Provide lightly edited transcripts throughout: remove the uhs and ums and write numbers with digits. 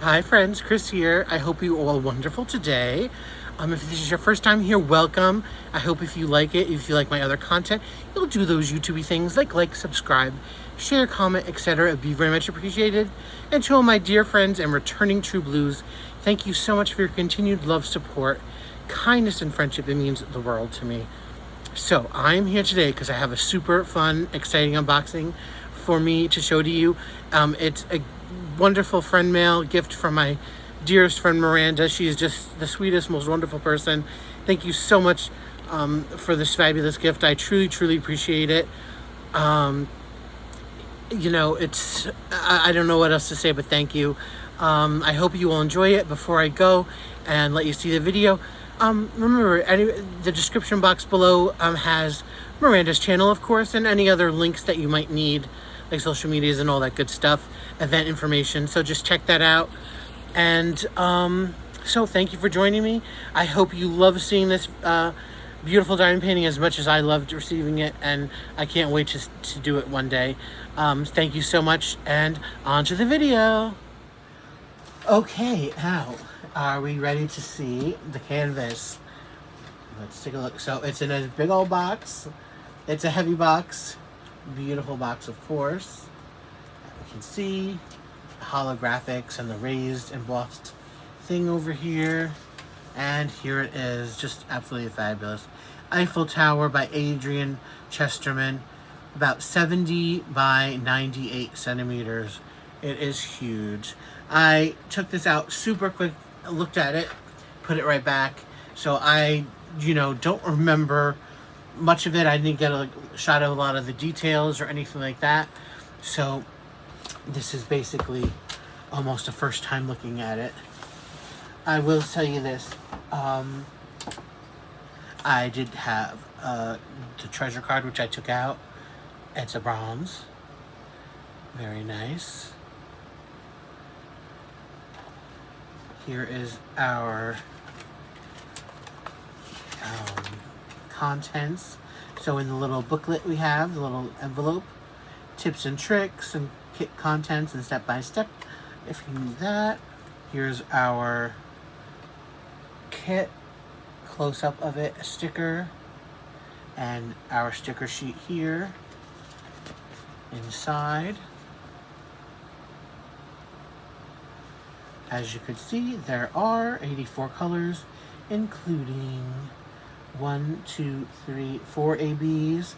Hi friends, Chris here. I hope you all are wonderful today. If this is your first time here, welcome. I hope if you like it, if you like my other content, you'll do those YouTube things like, subscribe, share, comment, etc. It'd be very much appreciated. And to all my dear friends and returning True Blues, thank you so much for your continued love, support, kindness, and friendship. It means the world to me. So I'm here today because I have a super fun, exciting unboxing for me to show to you. It's a wonderful friend mail gift from my dearest friend Miranda. She is just the sweetest, most wonderful person. Thank you so much for this fabulous gift. I truly appreciate it. I don't know what else to say, but thank you. I hope you will enjoy it. Before I go and let you see the video, remember, the description box below has Miranda's channel, of course, and any other links that you might need, like social medias and all that good stuff, event information. So just check that out. And so thank you for joining me. I hope you love seeing this beautiful diamond painting as much as I loved receiving it, and I can't wait to do it one day. Thank you so much, and on to the video. Okay, now, are we ready to see the canvas? Let's take a look. So it's in a big old box. It's a heavy box. Beautiful box, of course. You can see holographics and the raised embossed thing over here. And here it is, just absolutely fabulous. Eiffel Tower by Adrian, Chesterman, about 70 by 98 centimeters. It is huge. I took this out super quick, looked at it, put it right back. So I, don't remember much of it. I didn't get a shot of a lot of the details or anything like that. So this is basically almost a first time looking at it. I will tell you this. I did have the treasure card, which I took out. It's a bronze. Very nice. Here is our contents. So in the little booklet we have, the little envelope, tips and tricks and kit contents and step-by-step, if you need that. Here's our kit, close-up of it, a sticker, and our sticker sheet here inside. As you can see, there are 84 colors, including 4 ABs,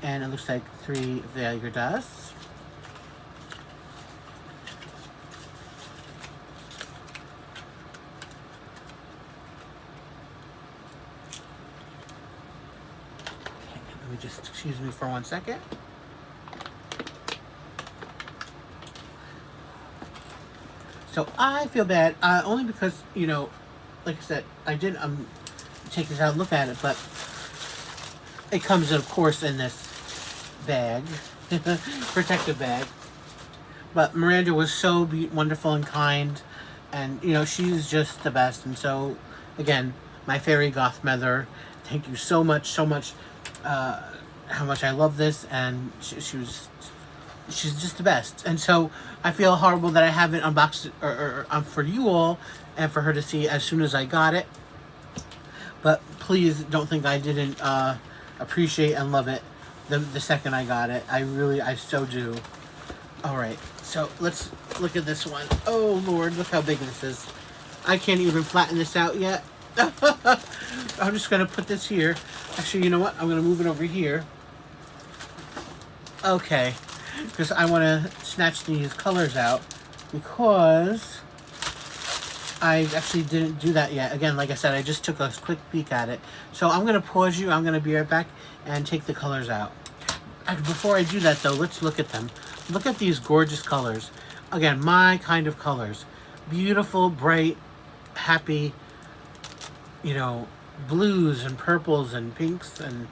and it looks like 3 Failure Dusts. Okay, let me just, excuse me for 1 second. So I feel bad, only because, like I said, I did take this out and look at it, but it comes, of course, in this bag, protective bag. But Miranda was so wonderful and kind, and, she's just the best. And so, again, my fairy goth mother, thank you so much, how much I love this, and she's just the best. And so I feel horrible that I haven't unboxed it or for you all and for her to see as soon as I got it. But please don't think I didn't appreciate and love it the second I got it. I so do. Alright, so let's look at this one. Oh Lord, look how big this is. I can't even flatten this out yet. I'm just going to put this here. Actually, you know what? I'm going to move it over here. Okay. Because I want to snatch these colors out, because I actually didn't do that yet. Again, like I said, I just took a quick peek at it. So I'm going to pause you. I'm going to be right back and take the colors out. And before I do that, though, let's look at them. Look at these gorgeous colors. Again, my kind of colors. Beautiful, bright, happy, blues and purples and pinks and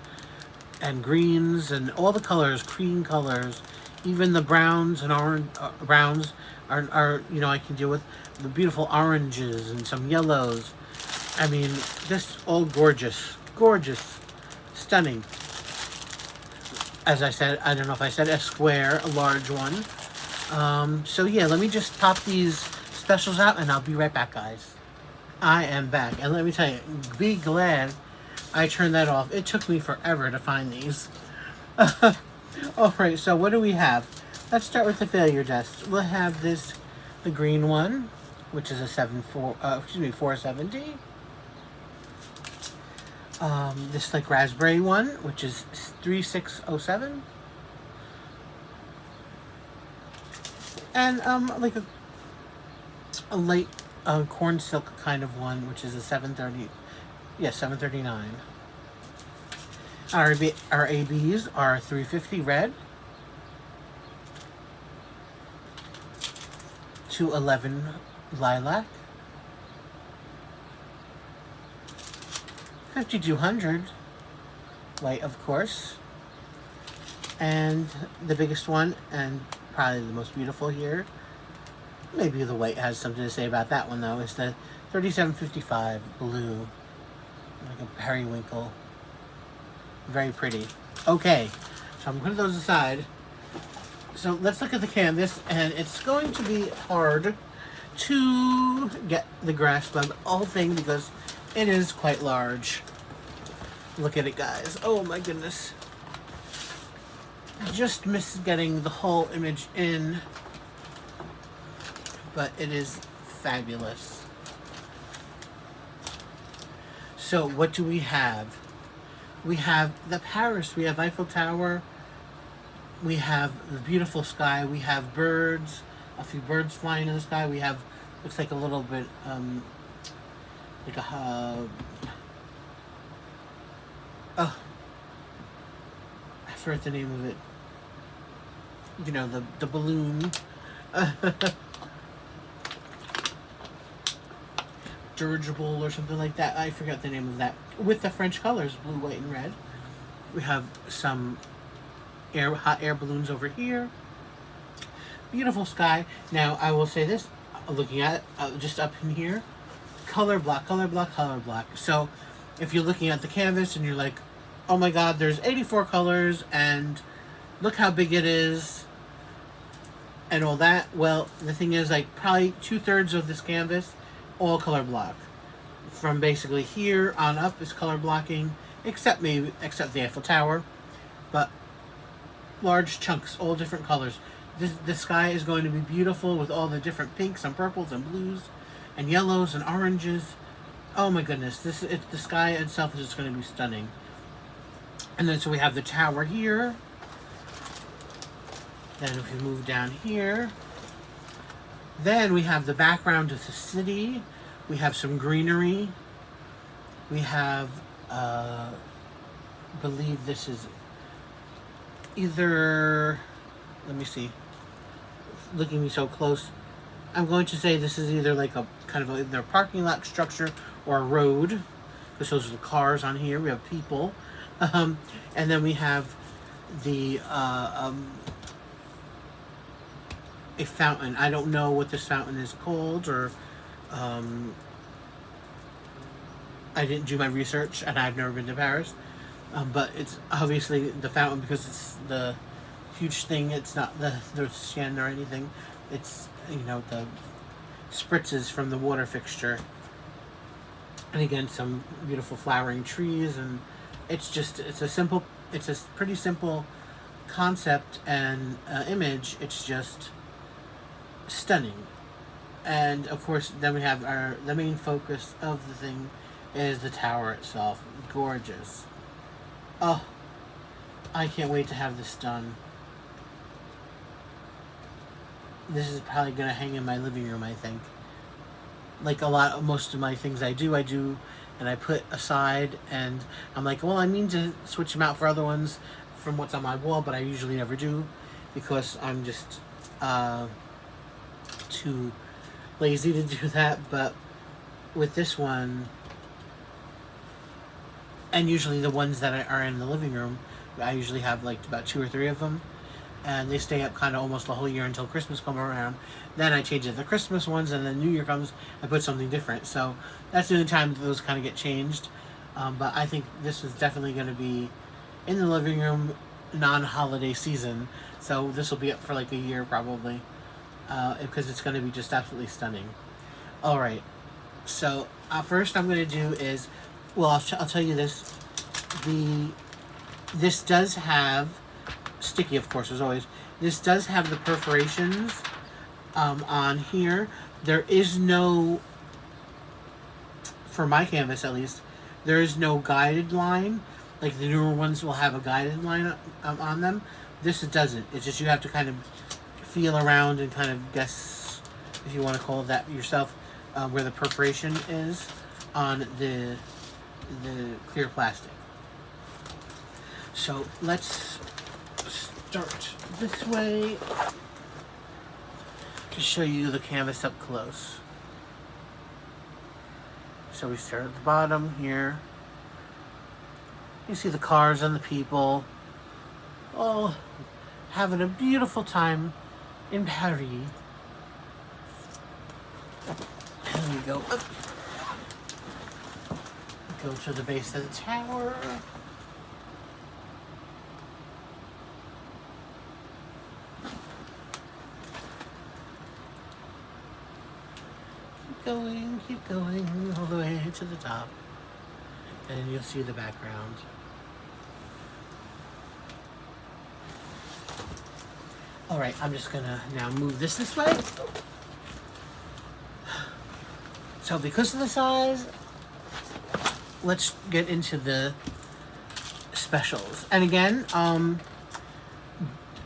greens and all the colors, cream colors. Even the browns and orange browns are I can deal with. The beautiful oranges and some yellows. I mean, just all gorgeous, stunning. As I said, I don't know if I said a square, a large one. So yeah, let me just pop these specials out, and I'll be right back, guys. I am back, and let me tell you, be glad I turned that off. It took me forever to find these. Alright, so what do we have? Let's start with the failure dust. We'll have this, the green one, which is a 470. This like raspberry one, which is 3607. And like a light corn silk kind of one, which is a 730. Yeah, 739. Our ABs are 350 red, 211 lilac, 5200 white, of course, and the biggest one, and probably the most beautiful here, maybe the white has something to say about that one though, is the 3755 blue, like a periwinkle. Very pretty. Okay, so I'm putting those aside. So let's look at the canvas, and it's going to be hard to get the grasp of the whole thing because it is quite large. Look at it, guys. Oh my goodness. Just missed getting the whole image in, but it is fabulous. So what do we have? We have the Paris, we have Eiffel Tower, we have the beautiful sky, we have birds, a few birds flying in the sky, we have, looks like a little bit, like a, oh, I forget the name of it, you know, the balloon, dirigible or something like that, I forgot the name of that, with the French colors, blue, white, and red. We have some hot air balloons over here. Beautiful sky. Now, I will say this, looking at it, just up in here, color block, color block, color block. So, if you're looking at the canvas and you're like, oh my god, there's 84 colors, and look how big it is, and all that, well, the thing is, like, probably 2/3 of this canvas, all color block. From basically here on up is color blocking, except the Eiffel Tower, but large chunks, all different colors. The sky is going to be beautiful with all the different pinks and purples and blues and yellows and oranges. Oh my goodness, the sky itself is just going to be stunning. And then so we have the tower here. Then if we move down here, then we have the background of the city. We have some greenery. We have, believe this is either, let me see, looking at me so close, I'm going to say this is either like a kind of either a parking lot structure or a road, because those are the cars on here. We have people, and then we have the a fountain. I don't know what this fountain is called, or I didn't do my research, and I've never been to Paris. But it's obviously the fountain because it's the huge thing. It's not the Seine or anything. It's, you know, the spritzes from the water fixture. And again, some beautiful flowering trees, and it's a pretty simple concept and image. It's just stunning. And of course, then we have the main focus of the thing is the tower itself. Gorgeous. Oh, I can't wait to have this done. This is probably going to hang in my living room, I think. Like most of my things I do, and I put aside, and I'm like, well, I mean to switch them out for other ones from what's on my wall, but I usually never do, because I'm just too lazy to do that. But with this one, and usually the ones that are in the living room, I usually have like about 2 or 3 of them, and they stay up kind of almost the whole year until Christmas comes around. Then I change it to the Christmas ones, and then New Year comes, I put something different. So that's the only time that those kind of get changed. But I think this is definitely going to be in the living room non-holiday season. So this will be up for like a year probably. because it's going to be just absolutely stunning. All right, so first I'm going to do is, well, I'll tell you this. This does have, sticky of course as always, this does have the perforations on here. There is no, for my canvas at least, there is no guided line. Like the newer ones will have a guided line on them. This doesn't. It's just you have to kind of feel around and kind of guess, if you want to call that yourself, where the perforation is on the clear plastic. So let's start this way to show you the canvas up close. So we start at the bottom here. You see the cars and the people all having a beautiful time in Paris. And we go up. Go to the base of the tower. Keep going all the way to the top, and you'll see the background. All right, I'm just gonna now move this way. So because of the size, let's get into the specials. And again,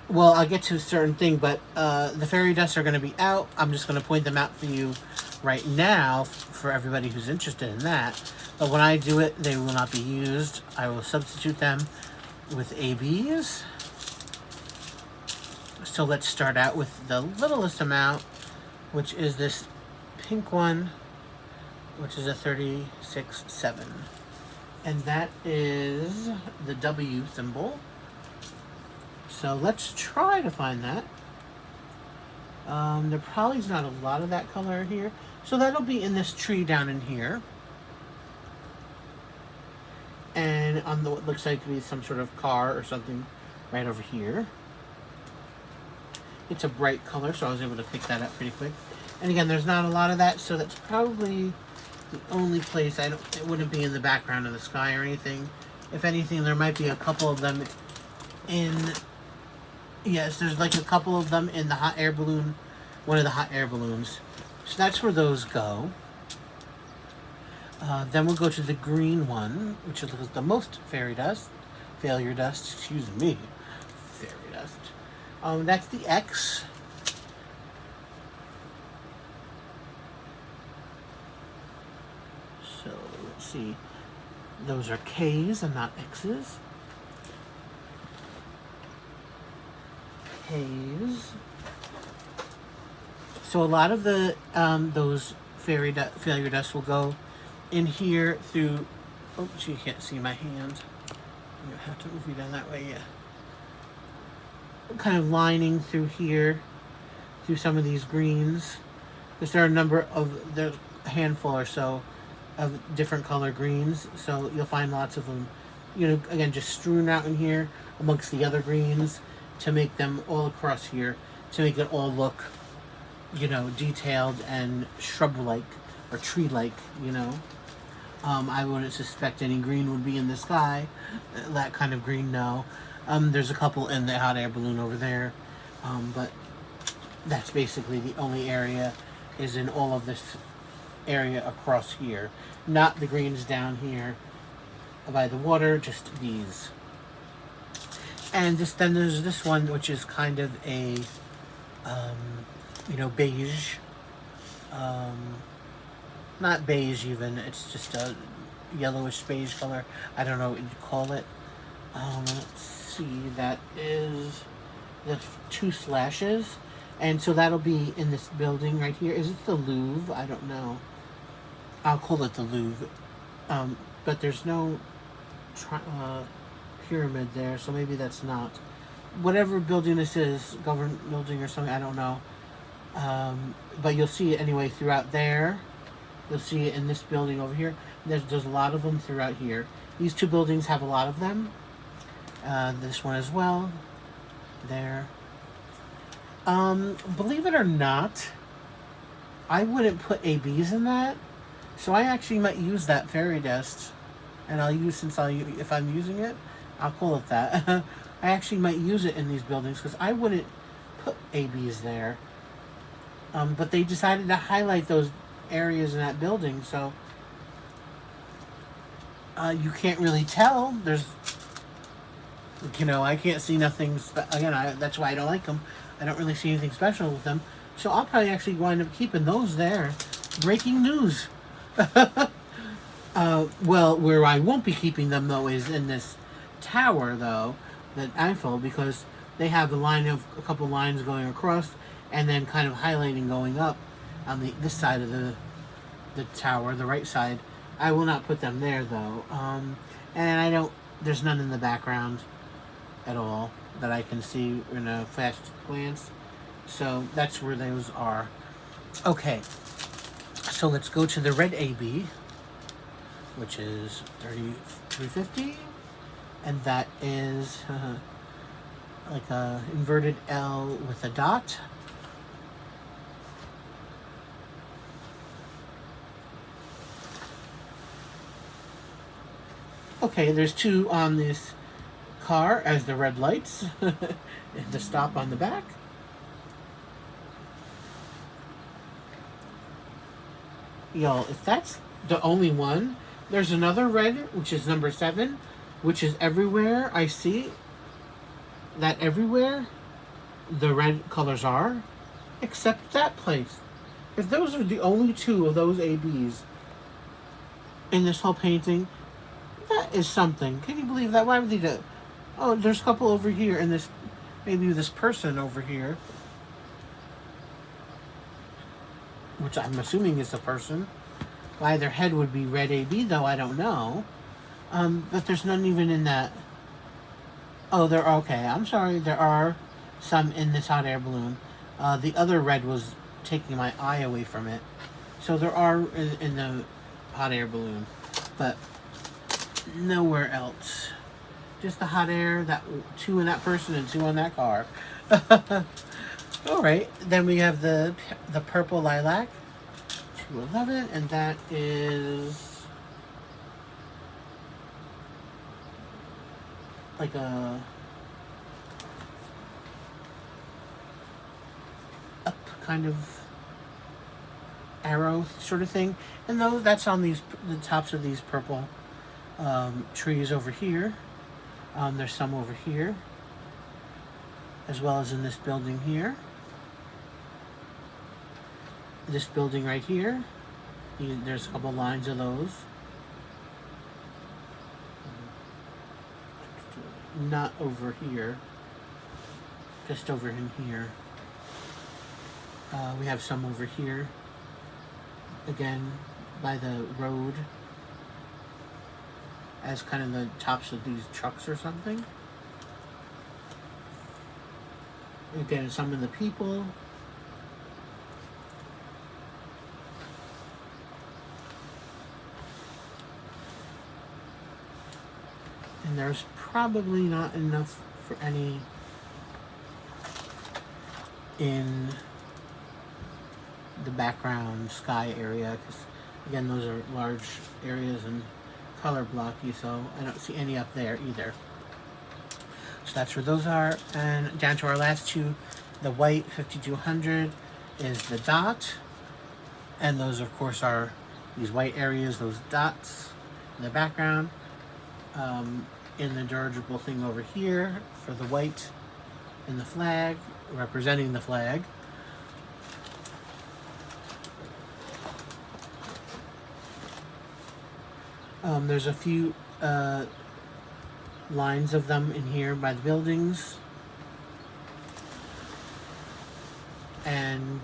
well, I'll get to a certain thing, but the fairy dust are going to be out. I'm just going to point them out for you right now for everybody who's interested in that. But when I do it, they will not be used. I will substitute them with ABs. So let's start out with the littlest amount, which is this pink one, which is a 36.7. And that is the W symbol. So let's try to find that. There probably is not a lot of that color here. So that'll be in this tree down in here. And on the what looks like to be some sort of car or something right over here. It's a bright color, so I was able to pick that up pretty quick. And again, there's not a lot of that, so that's probably the only place it wouldn't be in the background of the sky or anything. If anything, there might be a couple of them in, yes, there's like a couple of them in the hot air balloon, one of the hot air balloons. So that's where those go. Then we'll go to the green one, which is the most failure dust, excuse me, fairy dust. That's the X. So let's see, those are K's and not X's. K's. So a lot of the those failure dust will go in here through. Oh, you can't see my hand. You have to move me down that way, yeah. Kind of lining through here, through some of these greens, because there are a number of, there's a handful or so of different color greens, so you'll find lots of them, you know, again, just strewn out in here amongst the other greens to make them all across here, to make it all look, you know, detailed and shrub-like or tree-like, you know. I wouldn't suspect any green would be in the sky, that kind of green, no. There's a couple in the hot air balloon over there, but that's basically the only area is in all of this area across here. Not the greens down here by the water, just these. And then there's this one, which is kind of a, you know, beige. Not beige even, it's just a yellowish beige color. I don't know what you'd call it. Let's see, that is the 2 slashes. And so that'll be in this building right here. Is it the Louvre? I don't know. I'll call it the Louvre. But there's no pyramid there, so maybe that's not. Whatever building this is, government building or something, I don't know. But you'll see it anyway throughout there. You'll see it in this building over here. There's a lot of them throughout here. These 2 buildings have a lot of them. This one as well. There. Believe it or not, I wouldn't put ABs in that. So I actually might use that fairy dust. And I'll use, if I'm using it, I'll call it that. I actually might use it in these buildings because I wouldn't put ABs there. But they decided to highlight those areas in that building, so you can't really tell. There's, I can't see nothing. Again, that's why I don't like them. I don't really see anything special with them. So I'll probably actually wind up keeping those there. Breaking news. Well, where I won't be keeping them though is in this tower though, the Eiffel, because they have a couple lines going across, and then kind of highlighting going up on this side of the tower, the right side. I will not put them there though, and there's none in the background at all that I can see in a fast glance. So that's where those are. Okay, so let's go to the red AB, which is 3350, and that is like a inverted L with a dot. Okay, there's two on this car as the red lights. The stop on the back. Yo, if that's the only one, there's another red, which is number 7, which is everywhere I see that everywhere the red colors are, except that place. If those are the only two of those ABs in this whole painting, that is something. Can you believe that? Why would they do? Oh, there's a couple over here, and maybe this person over here, which I'm assuming is a person. Why their head would be red AB, though, I don't know. But there's none even in that. Oh, okay. I'm sorry. There are some in this hot air balloon. The other red was taking my eye away from it. So there are in the hot air balloon, but nowhere else. Just the hot air, that 2 in that person and 2 on that car. All right. Then we have the purple lilac, 211, and that is like a up kind of arrow sort of thing, and though that's on the tops of these purple trees over here. There's some over here, as well as in this building here. This building right here, there's a couple lines of those. Not over here, just over in here. We have some over here, again, by the road, as kind of the tops of these trucks or something. Again, some of the people. And there's probably not enough for any in the background sky area, because again, those are large areas and color blocky, so I don't see any up there either. So that's where those are. And down to our last two, the white 5200 is the dot, and those of course are these white areas, those dots in the background. In the dirigible thing over here for the white and the flag, representing the flag. There's a few lines of them in here by the buildings. And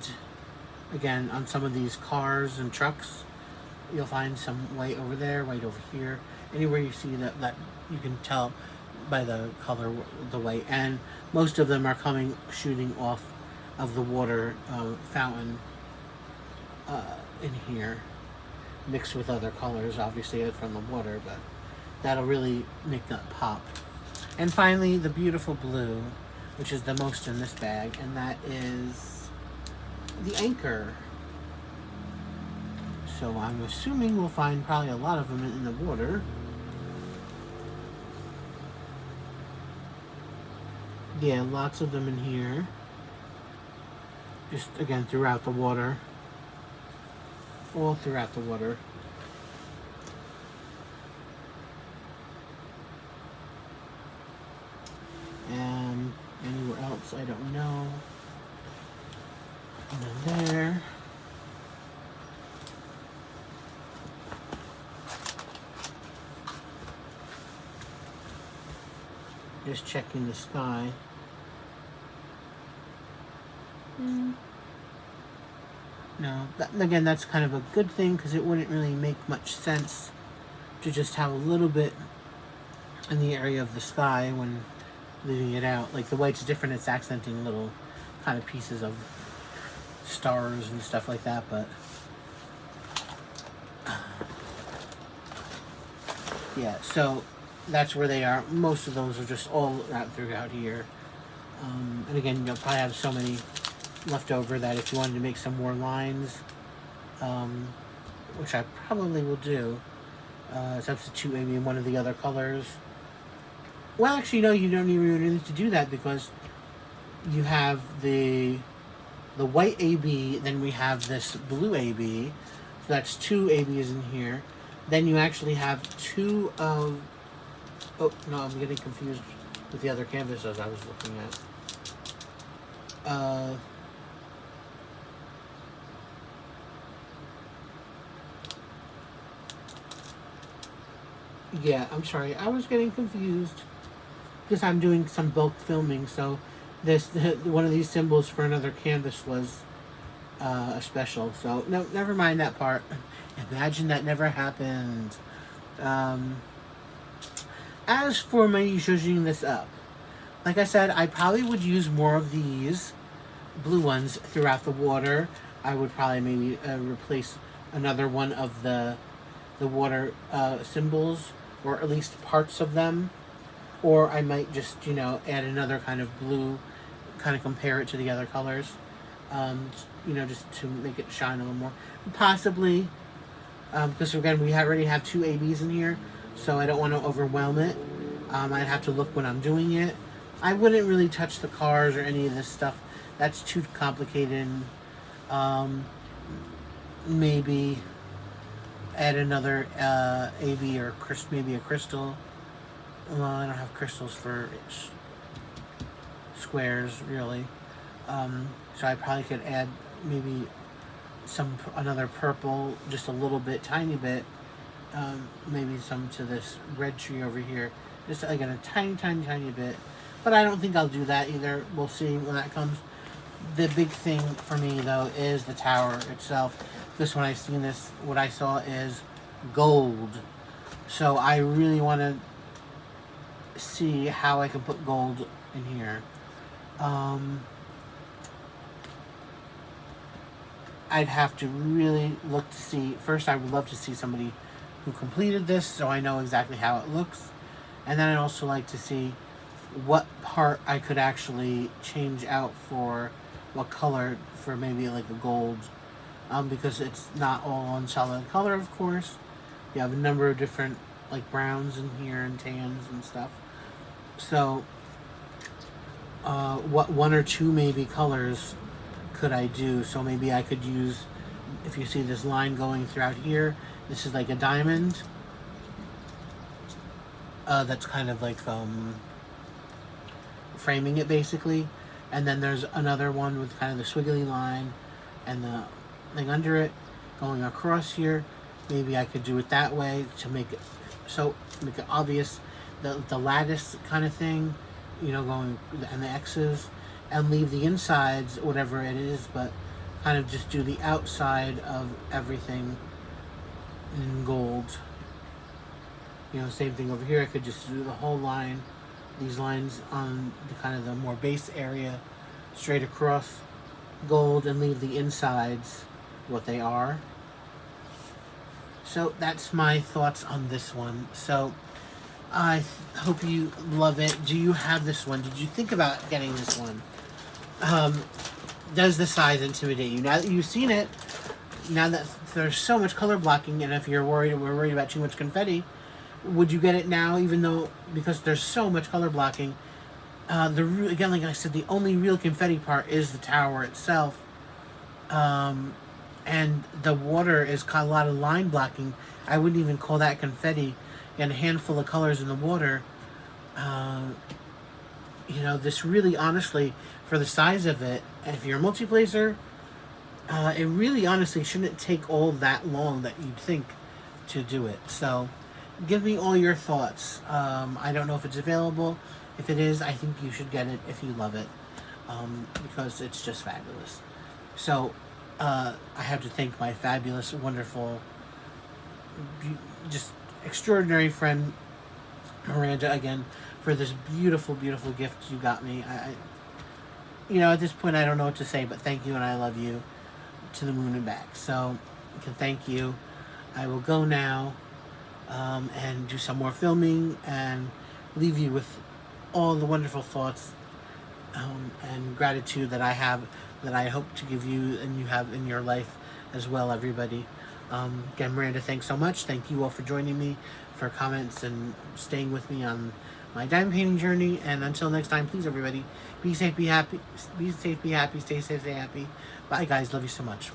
again, on some of these cars and trucks, you'll find some white over there, white over here. Anywhere you see that you can tell by the color, the white. And most of them are shooting off of the water fountain in here, mixed with other colors, obviously from the water, but that'll really make that pop. And finally, the beautiful blue, which is the most in this bag, and that is the anchor. So I'm assuming we'll find probably a lot of them in the water. Yeah, lots of them in here. Just, again, throughout the water. All throughout the water. And anywhere else, I don't know. And then there. Just checking the sky. No, again, that's kind of a good thing because it wouldn't really make much sense to just have a little bit in the area of the sky when leaving it out. Like the white's different, it's accenting little kind of pieces of stars and stuff like that, but yeah, so that's where they are. Most of those are just all out throughout here. And again, you'll probably have so many left over that if you wanted to make some more lines, which I probably will do, substitute maybe in one of the other colors. Well, actually, no, you don't even need to do that because you have the white AB, then we have this blue AB, so that's two ABs in here. Then you actually have two of, oh, no, I'm getting confused with the other canvases I was looking at. Yeah, I'm sorry. I was getting confused because I'm doing some bulk filming. So one of these symbols for another canvas was a special. So no, never mind that part. Imagine that never happened. As for me zhuzhing this up, like I said, I probably would use more of these blue ones throughout the water. I would probably maybe replace another one of the water symbols, or at least parts of them, or I might just, you know, add another kind of blue, kind of compare it to the other colors, you know, just to make it shine a little more, possibly, because again, we already have two ABs in here, so I don't want to overwhelm it. I'd have to look when I'm doing it. I wouldn't really touch the cars or any of this stuff. That's too complicated. Maybe add another AB or maybe a crystal. Well, I don't have crystals for squares, really. So I probably could add maybe another purple, just a little bit, tiny bit. Maybe some to this red tree over here. Just again, a tiny bit. But I don't think I'll do that either. We'll see when that comes. The big thing for me, though, is the tower itself. This when I've seen this, what I saw is gold. So I really want to see how I can put gold in here. I'd have to really look to see. First, I would love to see somebody who completed this so I know exactly how it looks. And then I'd also like to see what part I could actually change out for what color for maybe like a gold, because it's not all on solid color, of course. You have a number of different like browns in here and tans and stuff. So what one or two maybe colors could I do? So maybe I could use, if you see this line going throughout here, this is like a diamond, that's kind of like framing it basically, and then there's another one with kind of the swiggly line and the thing under it going across here. Maybe I could do it that way to make it obvious, the lattice kind of thing, you know, going, and the X's, and leave the insides whatever it is, but kind of just do the outside of everything in gold. You know, same thing over here. I could just do the whole line, these lines on the kind of the more base area, straight across gold, and leave the insides what they are. So that's my thoughts on this one. So I hope you love it. Do you have this one? Did you think about getting this one? Does the size intimidate you? Now that you've seen it, now that there's so much color blocking, and if we're worried about too much confetti, would you get it now, even though, because there's so much color blocking? Again, like I said, the only real confetti part is the tower itself. And the water is got a lot of line blocking. I wouldn't even call that confetti. And a handful of colors in the water. You know, this really, honestly, for the size of it, and if you're a multiplacer, it really, honestly, shouldn't take all that long that you'd think to do it. So, give me all your thoughts. I don't know if it's available. If it is, I think you should get it if you love it, because it's just fabulous. So, I have to thank my fabulous, wonderful, just extraordinary friend, Miranda, again, for this beautiful, beautiful gift you got me. You know, at this point, I don't know what to say, but thank you and I love you to the moon and back. So, I can thank you. I will go now and do some more filming and leave you with all the wonderful thoughts and gratitude that I have, that I hope to give you and you have in your life as well, everybody. Again, Miranda, thanks so much. Thank you all for joining me, for comments and staying with me on my diamond painting journey. And until next time, please, everybody, be safe, be happy, be safe, be happy, stay safe, stay happy. Bye, guys. Love you so much.